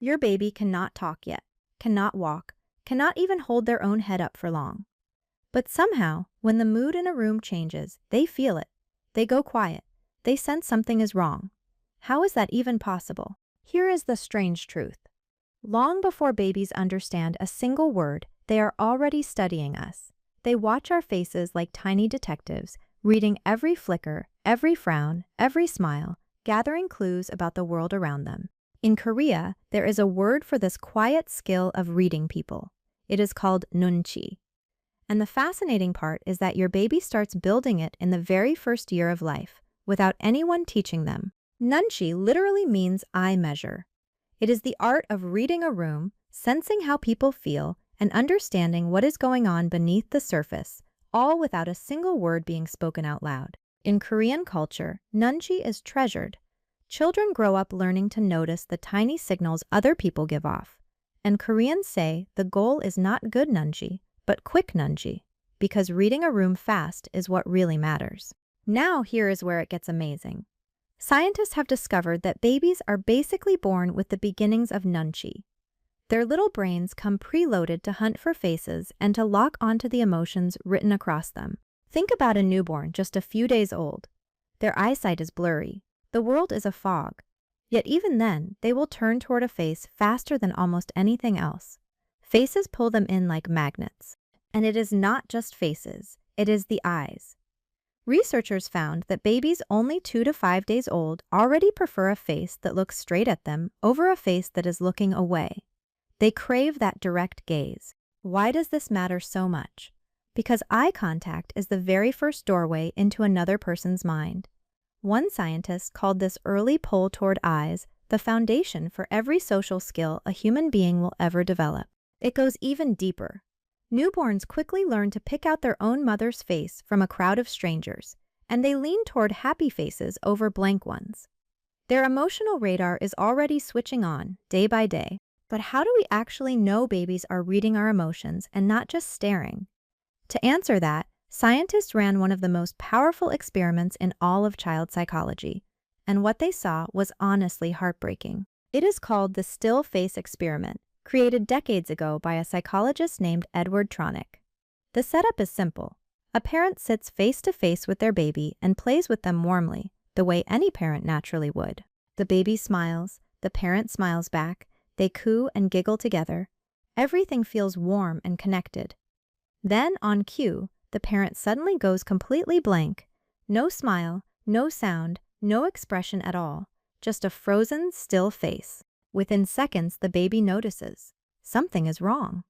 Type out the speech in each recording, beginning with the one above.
Your baby cannot talk yet, cannot walk, cannot even hold their own head up for long. But somehow, when the mood in a room changes, they feel it. They go quiet. They sense something is wrong. How is that even possible? Here is the strange truth. Long before babies understand a single word, they are already studying us. They watch our faces like tiny detectives, reading every flicker, every frown, every smile, gathering clues about the world around them. In Korea, there is a word for this quiet skill of reading people. It is called NUNCHI. And the fascinating part is that your baby starts building it in the very first year of life, without anyone teaching them. NUNCHI literally means eye measure. It is the art of reading a room, sensing how people feel, and understanding what is going on beneath the surface, all without a single word being spoken out loud. In Korean culture, NUNCHI is treasured. Children grow up learning to notice the tiny signals other people give off. And Koreans say the goal is not good NUNCHI, but quick NUNCHI, because reading a room fast is what really matters. Now here is where it gets amazing. Scientists have discovered that babies are basically born with the beginnings of NUNCHI. Their little brains come preloaded to hunt for faces and to lock onto the emotions written across them. Think about a newborn just a few days old. Their eyesight is blurry. The world is a fog. Yet even then, they will turn toward a face faster than almost anything else. Faces pull them in like magnets. And it is not just faces, it is the eyes. Researchers found that babies only 2 to 5 days old already prefer a face that looks straight at them over a face that is looking away. They crave that direct gaze. Why does this matter so much? Because eye contact is the very first doorway into another person's mind. One scientist called this early pull toward eyes the foundation for every social skill a human being will ever develop. It goes even deeper. Newborns quickly learn to pick out their own mother's face from a crowd of strangers, and they lean toward happy faces over blank ones. Their emotional radar is already switching on, day by day. But how do we actually know babies are reading our emotions and not just staring? To answer that, scientists ran one of the most powerful experiments in all of child psychology, and what they saw was honestly heartbreaking. It is called the still face experiment, created decades ago by a psychologist named Edward Tronick. The setup is simple. A parent sits face to face with their baby and plays with them warmly, the way any parent naturally would. The baby smiles, the parent smiles back, they coo and giggle together. Everything feels warm and connected. Then, on cue, the parent suddenly goes completely blank. No smile, no sound, no expression at all. Just a frozen, still face. Within seconds, the baby notices. Something is wrong.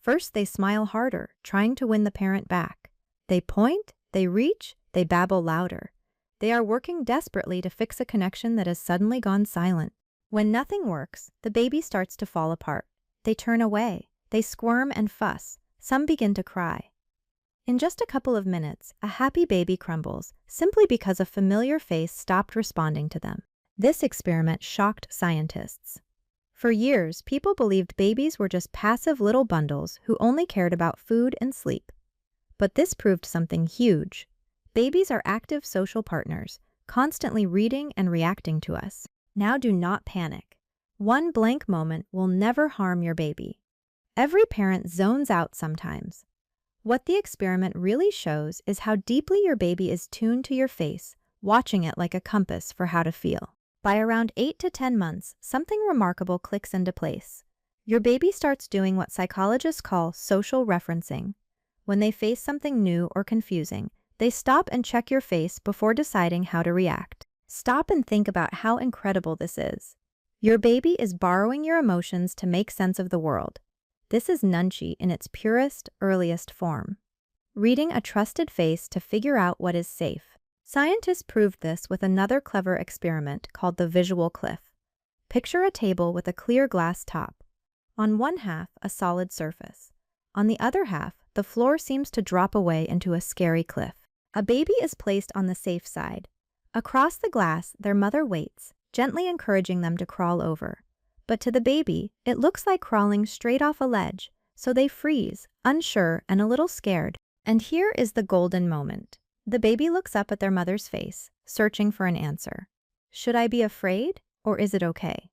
First, they smile harder, trying to win the parent back. They point, they reach, they babble louder. They are working desperately to fix a connection that has suddenly gone silent. When nothing works, the baby starts to fall apart. They turn away. They squirm and fuss. Some begin to cry. In just a couple of minutes, a happy baby crumbles, simply because a familiar face stopped responding to them. This experiment shocked scientists. For years, people believed babies were just passive little bundles who only cared about food and sleep. But this proved something huge. Babies are active social partners, constantly reading and reacting to us. Now do not panic. One blank moment will never harm your baby. Every parent zones out sometimes. What the experiment really shows is how deeply your baby is tuned to your face, watching it like a compass for how to feel. By around 8 to 10 months, something remarkable clicks into place. Your baby starts doing what psychologists call social referencing. When they face something new or confusing, they stop and check your face before deciding how to react. Stop and think about how incredible this is. Your baby is borrowing your emotions to make sense of the world. This is NUNCHI in its purest, earliest form. Reading a trusted face to figure out what is safe. Scientists proved this with another clever experiment called the visual cliff. Picture a table with a clear glass top. On one half, a solid surface. On the other half, the floor seems to drop away into a scary cliff. A baby is placed on the safe side. Across the glass, their mother waits, gently encouraging them to crawl over. But to the baby, it looks like crawling straight off a ledge, so they freeze, unsure and a little scared. And here is the golden moment. The baby looks up at their mother's face, searching for an answer. Should I be afraid, or is it okay?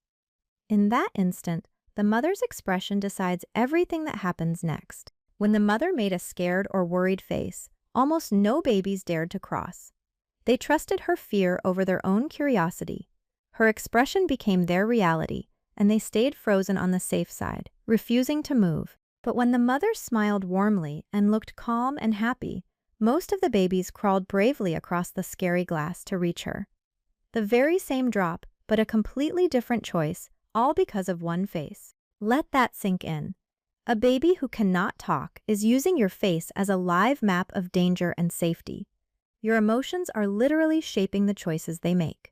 In that instant, the mother's expression decides everything that happens next. When the mother made a scared or worried face, almost no babies dared to cross. They trusted her fear over their own curiosity. Her expression became their reality, and they stayed frozen on the safe side, refusing to move. But when the mother smiled warmly and looked calm and happy, most of the babies crawled bravely across the scary glass to reach her. The very same drop, but a completely different choice, all because of one face. Let that sink in. A baby who cannot talk is using your face as a live map of danger and safety. Your emotions are literally shaping the choices they make.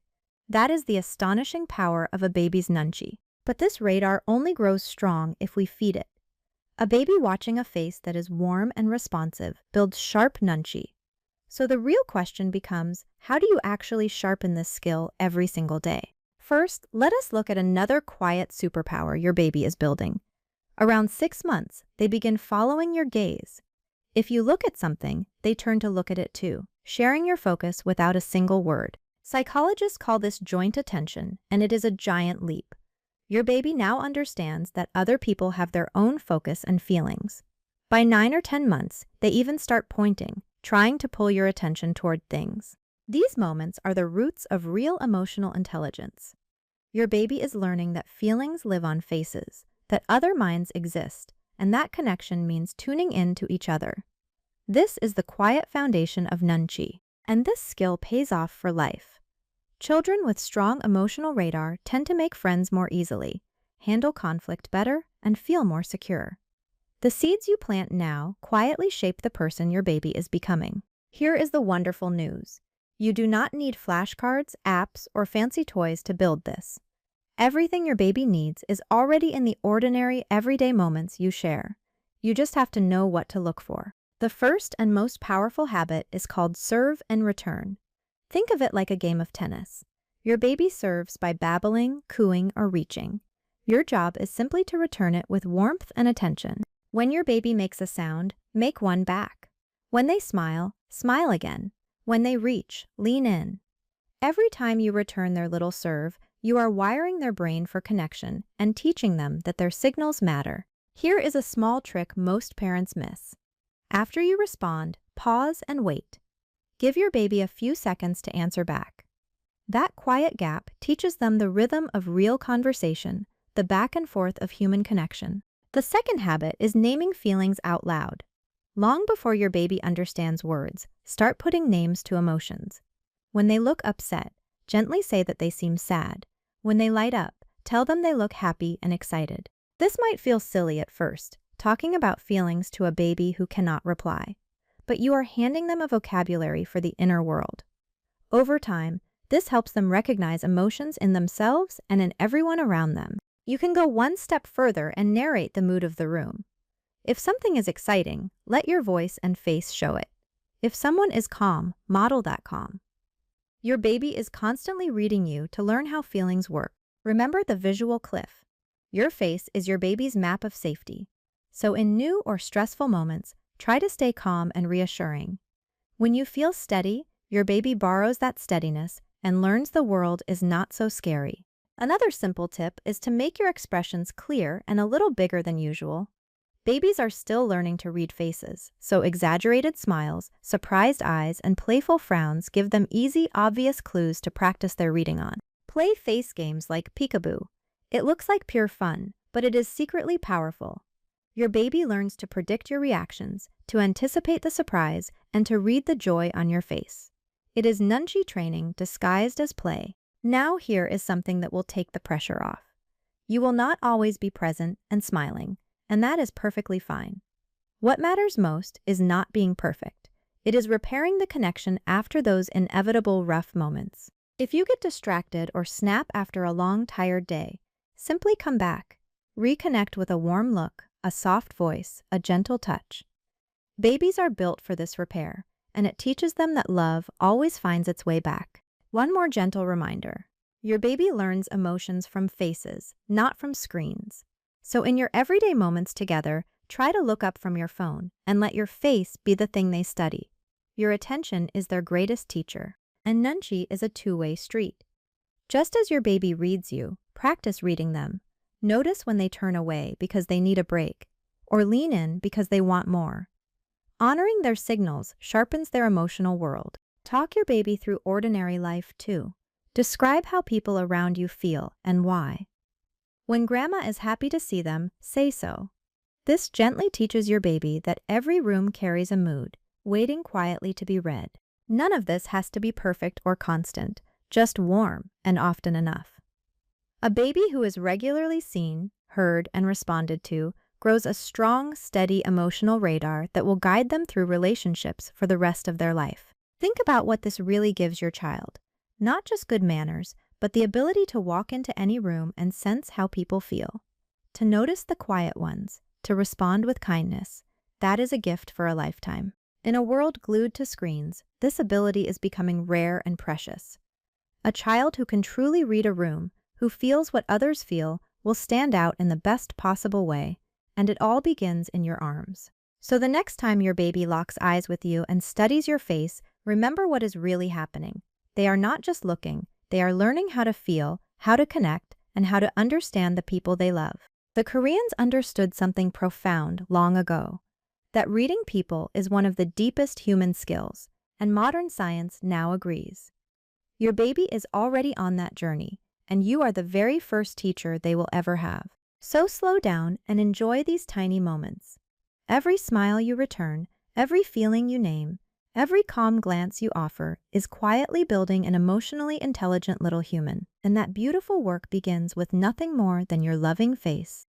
That is the astonishing power of a baby's nunchi. But this radar only grows strong if we feed it. A baby watching a face that is warm and responsive builds sharp nunchi. So the real question becomes, how do you actually sharpen this skill every single day? First, let us look at another quiet superpower your baby is building. Around 6 months, they begin following your gaze. If you look at something, they turn to look at it too, sharing your focus without a single word. Psychologists call this joint attention, and it is a giant leap. Your baby now understands that other people have their own focus and feelings. By 9 or 10 months, they even start pointing, trying to pull your attention toward things. These moments are the roots of real emotional intelligence. Your baby is learning that feelings live on faces, that other minds exist, and that connection means tuning in to each other. This is the quiet foundation of nunchi, and this skill pays off for life. Children with strong emotional radar tend to make friends more easily, handle conflict better, and feel more secure. The seeds you plant now quietly shape the person your baby is becoming. Here is the wonderful news. You do not need flashcards, apps, or fancy toys to build this. Everything your baby needs is already in the ordinary, everyday moments you share. You just have to know what to look for. The first and most powerful habit is called serve and return. Think of it like a game of tennis. Your baby serves by babbling, cooing, or reaching. Your job is simply to return it with warmth and attention. When your baby makes a sound, make one back. When they smile, smile again. When they reach, lean in. Every time you return their little serve, you are wiring their brain for connection and teaching them that their signals matter. Here is a small trick most parents miss. After you respond, pause and wait. Give your baby a few seconds to answer back. That quiet gap teaches them the rhythm of real conversation, the back and forth of human connection. The second habit is naming feelings out loud. Long before your baby understands words, start putting names to emotions. When they look upset, gently say that they seem sad. When they light up, tell them they look happy and excited. This might feel silly at first, talking about feelings to a baby who cannot reply. But you are handing them a vocabulary for the inner world. Over time, this helps them recognize emotions in themselves and in everyone around them. You can go one step further and narrate the mood of the room. If something is exciting, let your voice and face show it. If someone is calm, model that calm. Your baby is constantly reading you to learn how feelings work. Remember the visual cliff. Your face is your baby's map of safety. So in new or stressful moments, try to stay calm and reassuring. When you feel steady, your baby borrows that steadiness and learns the world is not so scary. Another simple tip is to make your expressions clear and a little bigger than usual. Babies are still learning to read faces, so exaggerated smiles, surprised eyes, and playful frowns give them easy, obvious clues to practice their reading on. Play face games like peekaboo. It looks like pure fun, but it is secretly powerful. Your baby learns to predict your reactions, to anticipate the surprise, and to read the joy on your face. It is nunchi training disguised as play. Now here is something that will take the pressure off. You will not always be present and smiling, and that is perfectly fine. What matters most is not being perfect. It is repairing the connection after those inevitable rough moments. If you get distracted or snap after a long, tired day, simply come back. Reconnect with a warm look, a soft voice, a gentle touch. Babies are built for this repair, and it teaches them that love always finds its way back. One more gentle reminder. Your baby learns emotions from faces, not from screens. So in your everyday moments together, try to look up from your phone and let your face be the thing they study. Your attention is their greatest teacher, and nunchi is a two-way street. Just as your baby reads you, practice reading them. Notice when they turn away because they need a break, or lean in because they want more. Honoring their signals sharpens their emotional world. Talk your baby through ordinary life too. Describe how people around you feel and why. When grandma is happy to see them, say so. This gently teaches your baby that every room carries a mood, waiting quietly to be read. None of this has to be perfect or constant, just warm and often enough. A baby who is regularly seen, heard, and responded to grows a strong, steady emotional radar that will guide them through relationships for the rest of their life. Think about what this really gives your child. Not just good manners, but the ability to walk into any room and sense how people feel. To notice the quiet ones, to respond with kindness. That is a gift for a lifetime. In a world glued to screens, this ability is becoming rare and precious. A child who can truly read a room, who feels what others feel, will stand out in the best possible way, and it all begins in your arms. So the next time your baby locks eyes with you and studies your face, remember what is really happening. They are not just looking, they are learning how to feel, how to connect, and how to understand the people they love. The Koreans understood something profound long ago, that reading people is one of the deepest human skills, and modern science now agrees. Your baby is already on that journey, and you are the very first teacher they will ever have. So slow down and enjoy these tiny moments. Every smile you return, every feeling you name, every calm glance you offer is quietly building an emotionally intelligent little human, and that beautiful work begins with nothing more than your loving face.